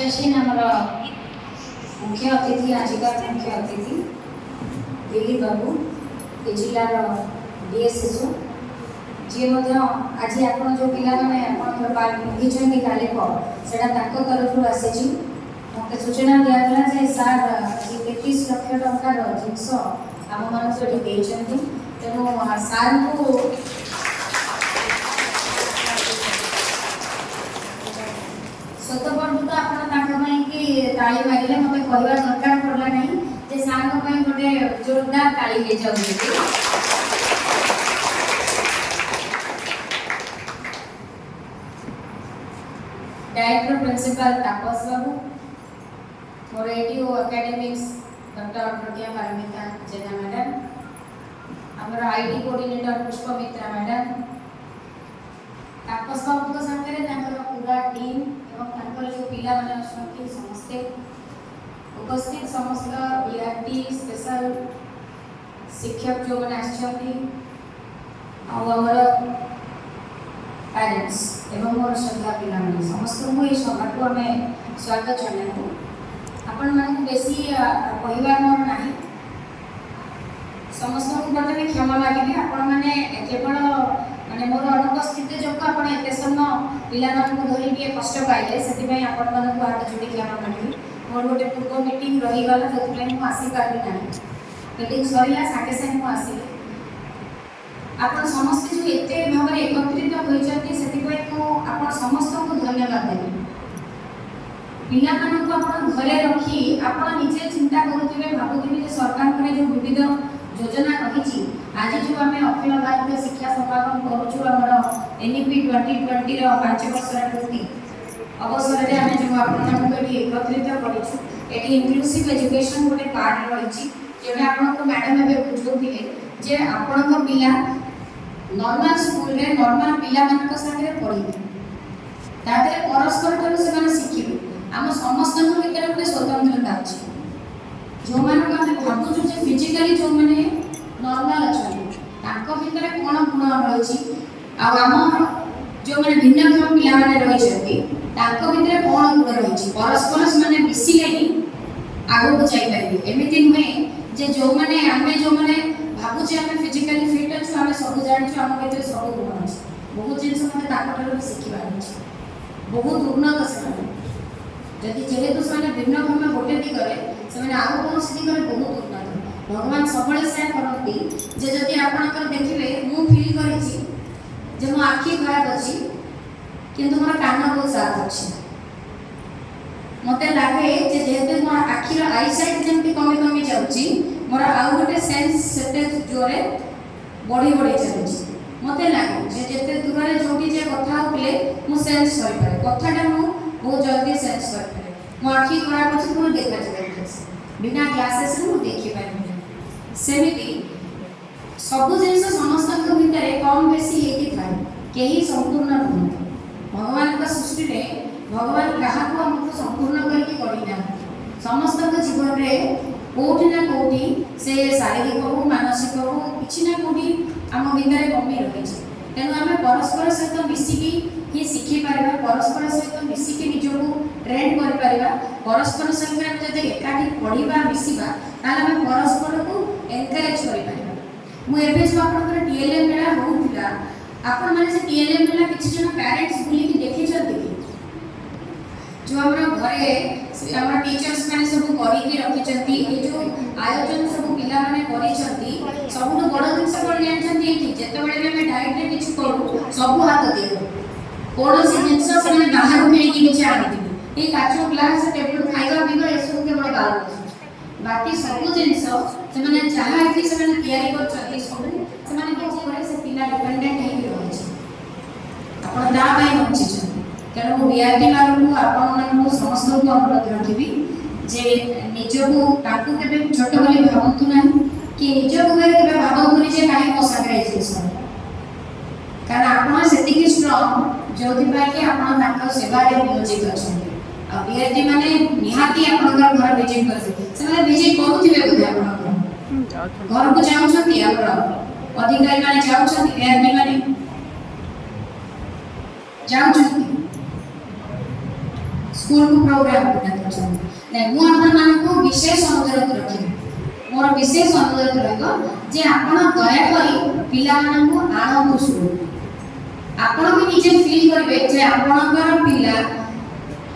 जशीन आमर मुख्य अतिथि आजिकार मुख्य अतिथि दिलीप बाबू ए जिलार डीएसएसओ जी आज आप जो पाने लिखी आलेख से तरफ आसी मत सूचना दिगला जे सार 33 लाख टंकार जिनस आम मान तेणु सार को स्वतः तो आपड़ी ताली मारे मत कहवा दरकार पड़ा ना जे सार गोटे जोरदार ताली ले जाऊँ। डायरेक्टर प्रिंसिपल तापस बाबू मोर एडीओ एकेडमिक्स डॉक्टर प्रज्ञा पारमिता जेना मैडम आमर आईडी कोऑर्डिनेटर पुष्पमित्रा मैडम तापस बाबू को संगे पूरा टीम एवं जो पिला माने अछंती समस्ते उपस्थित समस्त बीआरटी स्पेशल शिक्षक जो माने आछंती आमर पेरेंट्स एवं मोर श्रद्धा पिला माने समस्त को ये सभा को हमें स्वागत जनाबू। आपण माने बेसी कहबार मोर नाही समस्त को प्रथमे क्षमा मागिबी आपण माने केवल माने मोर अनुपस्थित जो आपण एते समय पिला को धरि के कष्ट पाइले सेति पय आपण मन को हाथ जोड़ी क्षमा मागिबी। मोर गोटे पूर्व मीटिंग रही गला जति पय मु आसी पारबी नाही मीटिंग सरीला साके साके मु आसीले आपण समस्त जो एते भाव एकत्रित होइछथि सेति पय मु आपण समस्त को धन्यवाद देबी। पिला मान को आपण घरे रखी आपण निजे चिंता करूथिबे भाबुथिबे जे सरकार करे जो विविध योजना रही आज जो आम अखिल भारतीय शिक्षा समागम करुचु आमर एनईपी 2020 रो 5 वर्ष पूर्ति अवसर रे आम जो आपन एकत्रित करिछु एटी इंक्लूसिव एजुकेशन गोटे कार्ड रही जोटा आपन को मैडम एबे बुझौथिले जे आपन को पिला नॉर्मल स्कूल रे नॉर्मल पिला मान को संगे पढिबे तादरे परस्पर ठाରୁ ସେମାନେ ଶିଖିବେ ଆମ ସମସ୍ତଙ୍କ ଭିତରେ ଗୋଟେ स्वतंत्रता ଅଛି जो माने हम भाबुछु जे फिजिकली जो माने नॉर्मल अछि ताको भितर कोन गुण रही आ हम जो माने भिन्नक्षम पिला माने रही छथि ताको भितर कोन गुण रही परस्पर माने मिसिले ही आगो को जाई परिबे एमिति नुहे जे जो माने हमें जो माने भाबुछु हमें फिजिकली फिट अछि हमें सब जानि छु हम भितर सब गुण अछि बहुत जिंस माने ताको ठाରୁ शिखिबा अछि बहुत उन्नत से जदि जेहेतु से भिन्नक्षम गोटे दिगरे से आउ कौन दिगरे बहुत उन्नत भगवान सब से करती जे जदि आपणकर देखिए मु फिल करी मो आखि खराब अच्छी किंतु मोर कान बहुत साफ अच्छी मते लगे जेहेतु मो आखिर आई साइट जमी कमी कमी जाऊँगी मोर आउ गोटे सेन्स से जोरे बढ़ी बढ़ी चलुची मते लगे जेते दूर में जो कथा होते मुझे सेन्स कर कथाटा मु बहुत जल्दी सेन्स कर मो आखि खराब अच्छी मुझे देखा जाए बिना ग्लासेस मु देखि पारि सेमिति सब जिन समस्त भितर कम बेसी होती थाए कहीं संपूर्ण नुहति भगवान का सृष्टि में भगवान क्या हमको संपूर्ण करना समस्त जीवन में कौटी ना कौटी से शारीरिक हो मानसिक हो कि कौटी आम भितर कमी रही तेणु आम परस्पर सहित मिसिकी ही शिखिपार परस्पर सहित मिसिकी निजक ट्रेन कर परस्पर सहित जब एकाठी पढ़ा मिसवा ताल परस्पर को एनकरेज कर जो आप टीएलएम मेला होता आपण मैंने टीएलएम मेला किसी जन पेरेंट्स बुलिकी देखी जो आम घरे आम टीचर्स मैंने सब करके जो आयोजन सब पिला माने सब बड़ जिन कौन जानते जिते आम डायरेक्ट किसी करूँ सब हाथ दिए कौन जिनस बाहर किसी आनी ये काच ग्लास टेबुल खाଇବା पिଇବା एसबू केवल बाहर बाकी सब जिनस जहाँ कि पिला डिपेंडेंट होती बची तेणु बीआरटी मानू आपण समस्त को अनुरोध रखी जे निजक के छोट बोली भावतु ना कि निजक के भावतुनि जे कहीं मो सागर कारण आपण से स्ट्रॉन्ग जो कि आप सेवा नियोजित अच्छा बीआरटी माने निहाती आपण घर विजिट करते विजिट करुवे बोधे आप घर को चाहते अधिकारी मैंने चाहते बीआरटी माने चाहते स्कूल को प्रोग्राम करना चाहूँगी नहीं मु आपण मानको विशेष अनुरोध रखिबी मोर विशेष अनुरोध रहइबो जे आपण दया करी पिला मानको आनंद स्कूल आपण भी निजे फील करबे जे आपणकर पिला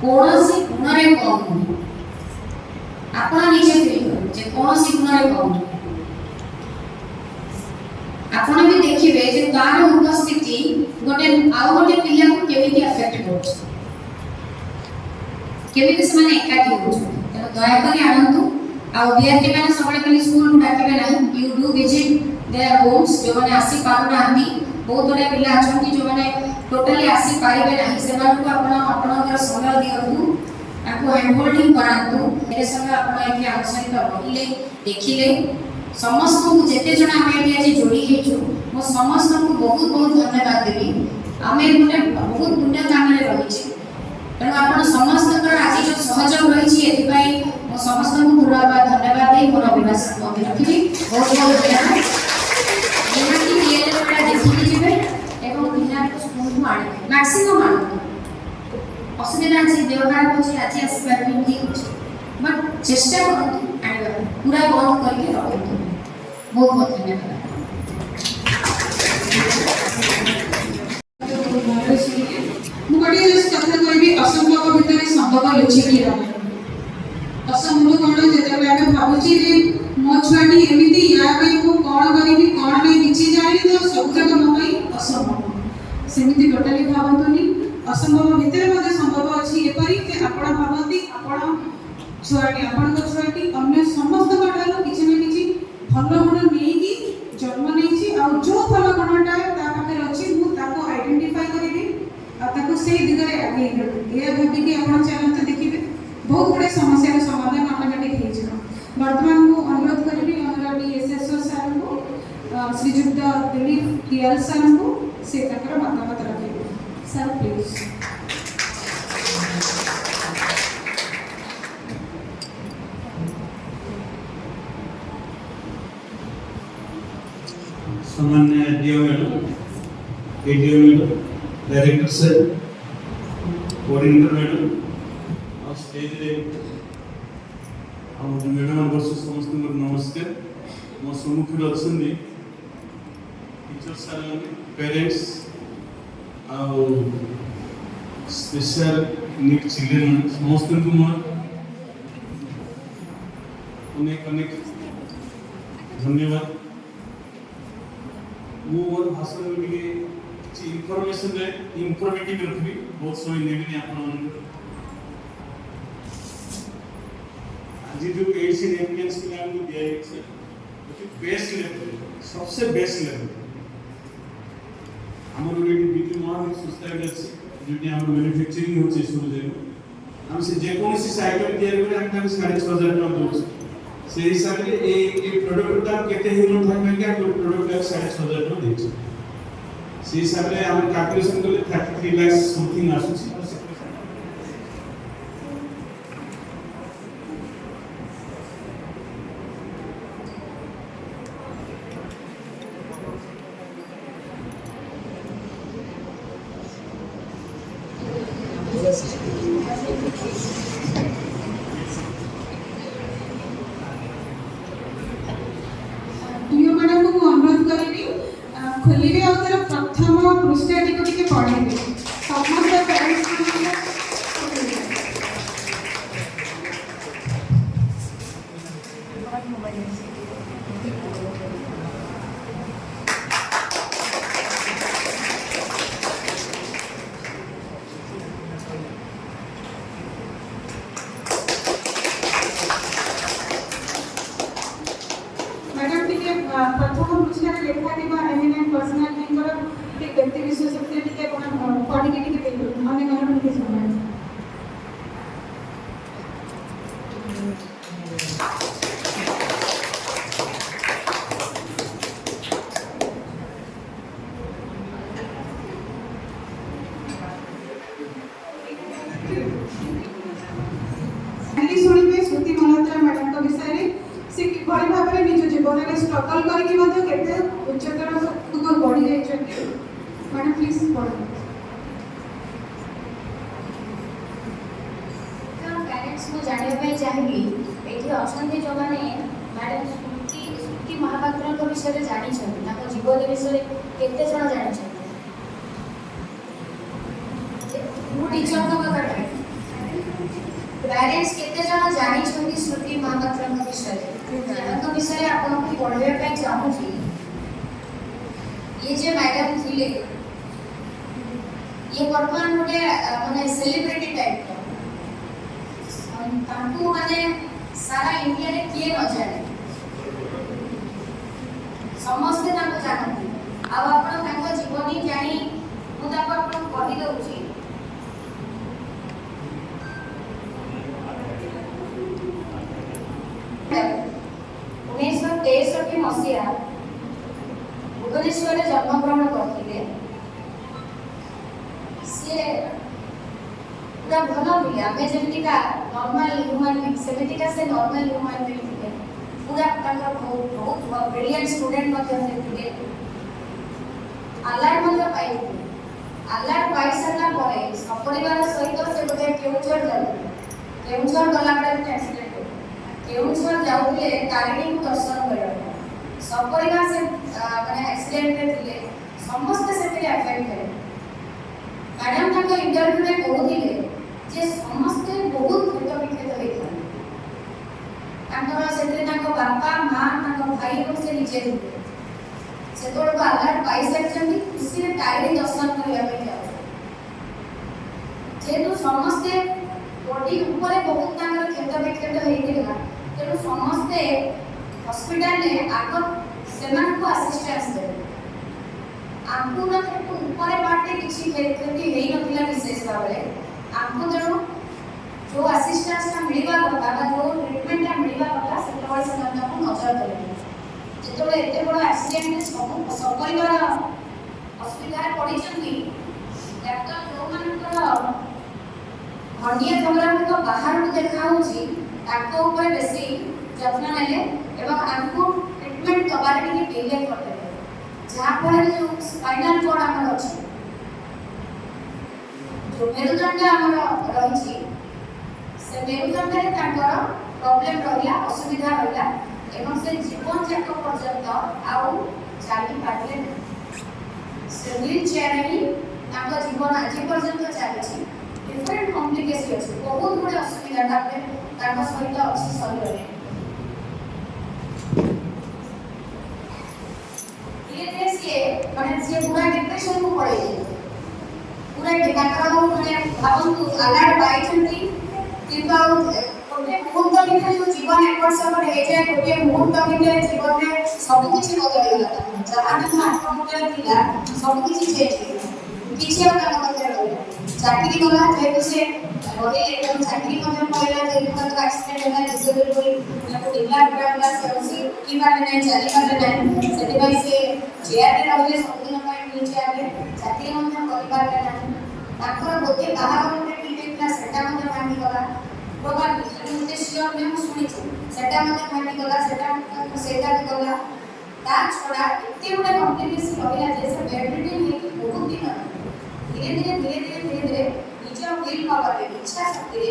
कोनोसी गुणरे कम नहीं आपण निजे फील करबे जे कोनोसी गुणरे कम नहीं आपण भी देखिबे जे तार उपस्थिति गोटे आउ गोटे पिला को केमिति अफेक्ट करू केमिति समान एकाकी हो तेणु दया करी आनंद आउ विद्यार्थी माने सबले खाली स्कूल को डाकिबे नाही you do visit their homes जो माने आसी पारु नांदी बहुत बड़े पिला अछंती जो माने टोटली आसी पारिबे नाही सेमान को आपण आपनकर समय दियंतु ताको हैंड होल्डिंग करांतु ए समय आपण एठी आवश्यक रहिले देखिले समस्त को जेते जणा हम एठी आज जोड़ी हेछु मो समस्त को बहुत बहुत धन्यवाद देबी आमे गोटे बहुत पुण्य काम रे रहिछि तेणु आपण समस्त आज जो सहयोग रही एथि मो समस्त को पूरा धन्यवाद दे मोर अभिभाषण को रखी बहुत बहुत धन्यवाद निहाती डीएल वाला देखि जिबे एवं बिना स्कूल को आने मैक्सिमम आने असुविधा अछि देवहार होछि आज आसी परबी ठीक अछि बट चेष्टा करतु आनिबा पूरा बंद करके रखतु बहुत बहुत धन्यवाद मुझे जस्ट कथा कहबी असंभव भितर संभव लुचिकी रहे असंभव कौन जेतेबेले आमे भाबुची जे मो छुआटी एमिति या पे को कोन करिबी कोन नै किछि जानि तो सब जग मोई असंभव सेमिति टोटली भाबंतुनी असंभव भितर मध्ये संभव अछि एपरि जे आपण भाबंती आपण छुआटी आपण को छुआटी अन्य समस्त कठालो किछि न किछि भलो गुण नेकी जन्म नेछि आ जो भलो गुणटा ता पाखे अछि मु ताको आइडेंटिफाई करबी आ ताको से दिगरे आगे करबी ए भाबी कि आपण चैनल तो देखिबे बहुत बड़े समस्या समाधान ऑटोमेटिक हो जाए वर्तमान को अनुरोध करी हमारा एसएसओ सर को श्रीजुक्त दिलीप टीएल सर को से तकर मतामत रखे सर प्लीज सामान्य DO madam ADO madam director sir coordinator madam stage रे मैडम वर्ष समस्त नमस्कार मो सम्मुखीन अच्छा teacher sir parents special need children समस्त को अनेक अनेक धन्यवाद मोर भाषण में इनफॉरमेशन इनफॉर्मेटिव रखबी बहुत समय नेबी आपन आज जो एशियन एम्बियंस के नाम को दिया है बेस्ट लेवल सबसे बेस्ट लेवल हमर ओडी बिजली महान संस्था अछि जेटी हम मैन्युफैक्चरिंग होचे शुरू जे हम से जे कोन सी आइटम तैयार करे हम 6500 टका दो से हिसाब रे ए प्रोडक्ट दाम केते हिमन थाक में क्या प्रोडक्ट का 6500 टका देछ से हिसाब रे हम कैलकुलेशन करले 33 लाख समथिंग आसुची खोलिबे आ तर प्रथम पृष्ठटी को टिके पढेबे समस्त पेरेंट्स मैडम टिके प्रथम पृष्ठरे लेखा दिबा एहने पर्सनल लिंकर टिके व्यक्ति विशेष शक्ति टिके पढि के टिके माने मन टिके सुनाय शुणिबे श्रुति मल्होत्रा मैडम को विषय से किभଳି भाବରେ ନିଜ ଜୀବନରେ ଷ୍ଟ୍ରଗଲ କରିକି ମଧ୍ୟ କେତେ ଉଚ୍ଚତର को बढ़ी जाइछथि मैडम प्लीज पढ चाहिए ये अच्छा जो मैंने मैडम श्रुति महापात्र विषय जानी जीवन विषय केते जन जानी टीचर पेरेंट्स केते जन जानी श्रुति महापात्र विषय विषय आपको पढ़ाई चाहूँगी ये जे मैडम थिले ये वर्तमान गोटे माने सेलिब्रिटी टाइप तांकु माने सारा इंडिया रे किए न जाने समस्त तांको जानती आ आपण तांको जीवनी जानी मु ताको आपण कहि दउची 1963 मसीहा भुवनेश्वर जन्म ग्रहण करते सी पूरा भल भी आम जमीका नॉर्मल ह्यूमन बीइंग सेमितिका से नॉर्मल ह्यूमन बीइंग थे पूरा बहुत ब्रिलियंट स्टूडेंट थे अलार्ट अलार्ट पाई सारा पर सपरिवार सहित से गोटे केउझर गला बेले एक्सीडेंट केउझर जाऊले तारिणी को दर्शन करबा सपरिवार से माने एक्सीडेंट रे थिले समस्त से अफेक्ट करे मैडम ताको इंटरव्यू में कहूथिले जे समस्त बहुत क्षत विक्षत होइता तांकर सेते ताको बापा मां ताको भाई को से नीचे थे से तोड़ को अलर्ट पाई सकछन्ती खुशी रे तारिणी दर्शन करबा पे जाउ जेतु समस्त बॉडी ऊपर बहुत तांकर क्षत विक्षत होइतिला तेनु समस्त हॉस्पिटल ने आगो सेमान को असिस्टेंस दे आंकु न तो ऊपर पार्टी किछि क्षति हेई नथिला विशेष भाबरे आंकु जणो जो असिस्टेंस का मिलवा कथा बा जो ट्रीटमेंट का मिलवा कथा सेतबळे से को नजर देले जेतबळे एते बड़ एक्सीडेंट सब परिवार हॉस्पिटल पड़ी छथि डॉक्टर जो मानकर हंडिया कमरा को बाहर को देखा होछि ताको ऊपर बेसी जत्न नेले एवं आंकु ट्रीटमेंट कबार के डिले करते जहाँ फल जो स्पाइनल कॉर्ड आमर अछि जो मेरुदंड आमर रही से मेरुदंड रे तांकर प्रॉब्लम रहिला असुविधा रहिला एवं से जीवन जाक पर्यंत आउ चाली पाटले से व्हील चेयर ही तांकर जीवन आज पर्यंत चली डिफरेंट कॉम्प्लिकेशन अछि बहुत बड़ असुविधा तांकर सहित अछि शरीर रे माने से पूरा डिप्रेशन को पड़े पूरा डाक्टर को माने भावंतु अलर्ट पाई छंती किंबा गोटे मुहूर्त भितर जो जीवन एपट सेपट हे जाय गोटे मुहूर्त भितर जीवन रे सब किछि बदल गेला जहां भी आत्महत्या थिला सब किछि चेंज किछि और काम करते रहले चाकरी कला जेतु से रहे एकदम चाकरी मध्ये पहिला जेतु का एक्सीडेंट होला डिसेबल होई ताको डिला कराला से उसी की बात नहीं चली बात नहीं सेति भाई से चेयर रे रहले सब दिन ପାଇଁ नीचे आले चाकरी मध्ये परिवार रे नहीं ताकर गोटे बाहागर रे टिकेटला सेटा मध्ये भांगी गला भगवान मुझे श्योर में मु सुनी सेटा मध्ये भांगी गला सेटा भी गला ता छोड़ा एते बडा कॉम्प्लिकेशन होइला जैसे बेडरिडन है बहुत दिन धीरे धीरे निज विल पावर इच्छा शक्ति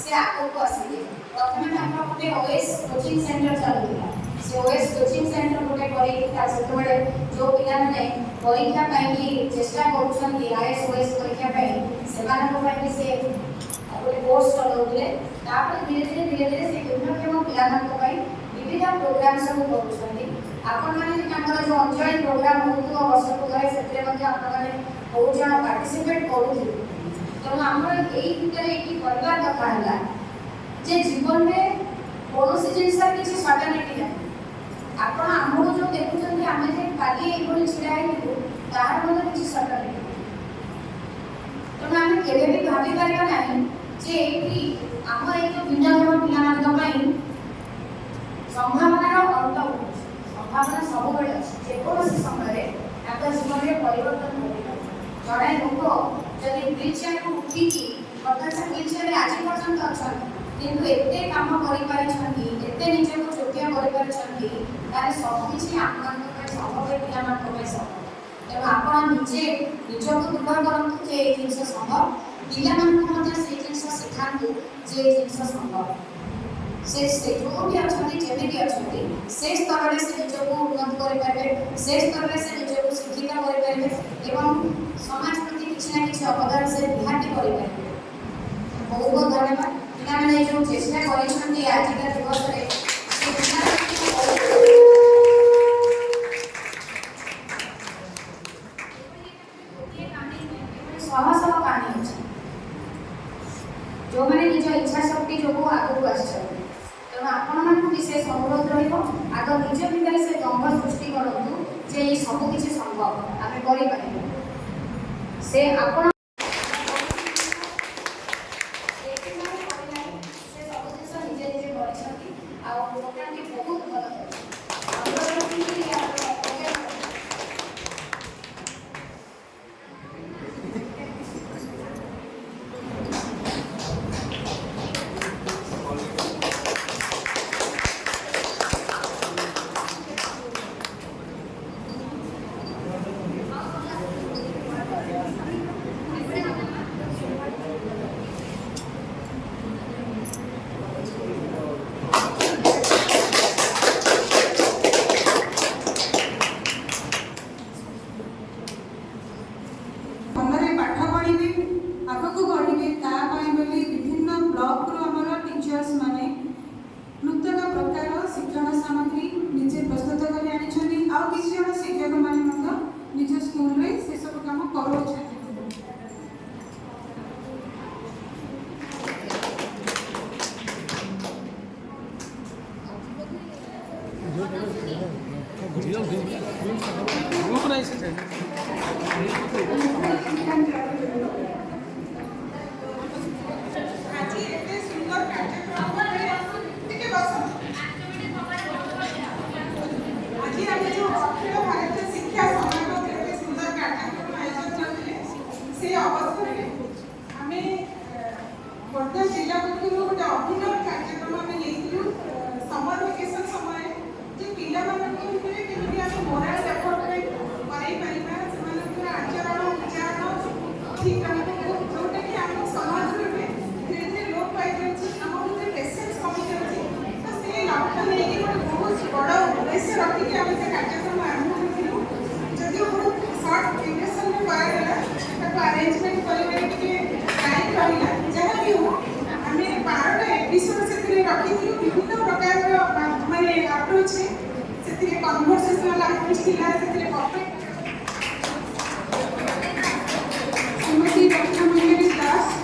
से आगे को आसिले प्रथम हम गोटे ओएस कोचिंग सेंटर चलुला से ओएस कोचिंग सेंटर गोटे करी सेते बडे जो पिला माने परीक्षा पाई की चेष्टा करूछन आईएएस ओएस परीक्षा पाई सेमान को पाई से गोटे कोर्स चलौले तापर धीरे धीरे से विभिन्न पिला को पाई विभिन्न प्रोग्राम सब करूछन आपण माने हमर जो अंचल प्रोग्राम होतो वर्ष को करे सेते मध्ये आपण माने बहुत जन पार्टिसिपेट करूथि तो हमर एई भितर एकी परिवार कथा हला जे जीवन में कोनोसी जिंस किछि सर्टेनिटी नै आपण हमर जो देखुछन हमें जे काली एबोली छिड़ाई दिलु तार मध्ये किछि सर्टेनिटी तो हम केबे भी भाबी पारिबा नै जे एकी हमर एक भिन्न धर्म पिला मान पई संभावना अंत संभावना सब बेले जेकोसी समय ताकर जीवन में परिवर्तन होइला जड़े लोक जदि व्हीलचेयर को उठी की प्रकाश व्हीलचेयर रे आज पर्यंत अछन किंतु एते काम करि पारि छथि एते निजे को छोटिया करि पारि छथि तारे सब किछि आपन को संभव पिला मान को सब तेणु आपण निजे निजको दृढ़ करंतु जे ए जिंस संभव पिला मान को मते से जिंस सिखांतु जे ए जिंस संभव से जो भी अछंती जेबी भी अछंती से स्तर से निजको उन्नत करि पारे से स्तर से निजको शिक्षित करि पारे एवं समाज प्रति किछि ना किछि अवदान से निहाती करि पारे। बहुत बहुत धन्यवाद पिलाମାନେ जो चेष्टा କରିଛନ୍ତି आजिका दिवसरे से शह कहानी अच्छी जो मैंने निज इच्छा शक्ति जो आगू आस तेणु आपण विशेष अनुरोध रग निज भितर से दम्भ सृष्टि करूँ जे ये सब किसी संभव आम कर से आप बहुत भल भलरे पाठ पढ़े आगक बढ़े ताकि विभिन्न ब्लॉक रो हमर टीचर्स माने नूतन प्रकार शिक्षण सामग्री निजे प्रस्तुत कर आनी आउ किसी जन शिक्षक माने निज स्कूल रे से सब काम करोछ। खोर्धा जिला पक्ष गोटे अभिनव कार्यक्रम आम नहीं समर वेकेशन समय जे पिला केमी आम मोराल डेभलपमेंट कर आचरण उच्चारण ठीक जोटा कि आम समाज धीरे धीरे लोप पाई आम भर पेसेंस कमी जाऊँगी तो से लक्ष्य नहीं बहुत बड़ उद्देश्य रखिक आम से कार्यक्रम आरंभ करूँ जदि बहुत सर्ट ड्यूरेसन में कराला अरेंजमेंट कर टाइम रहा जहाँ भी हो आम 12टा एपिसोड से रखी विभिन्न प्रकार माने अप्रोच से कन्वर्सेशनल अप्रोच थिला से परफेक्ट श्रीमती डॉक्टर मंजरी दास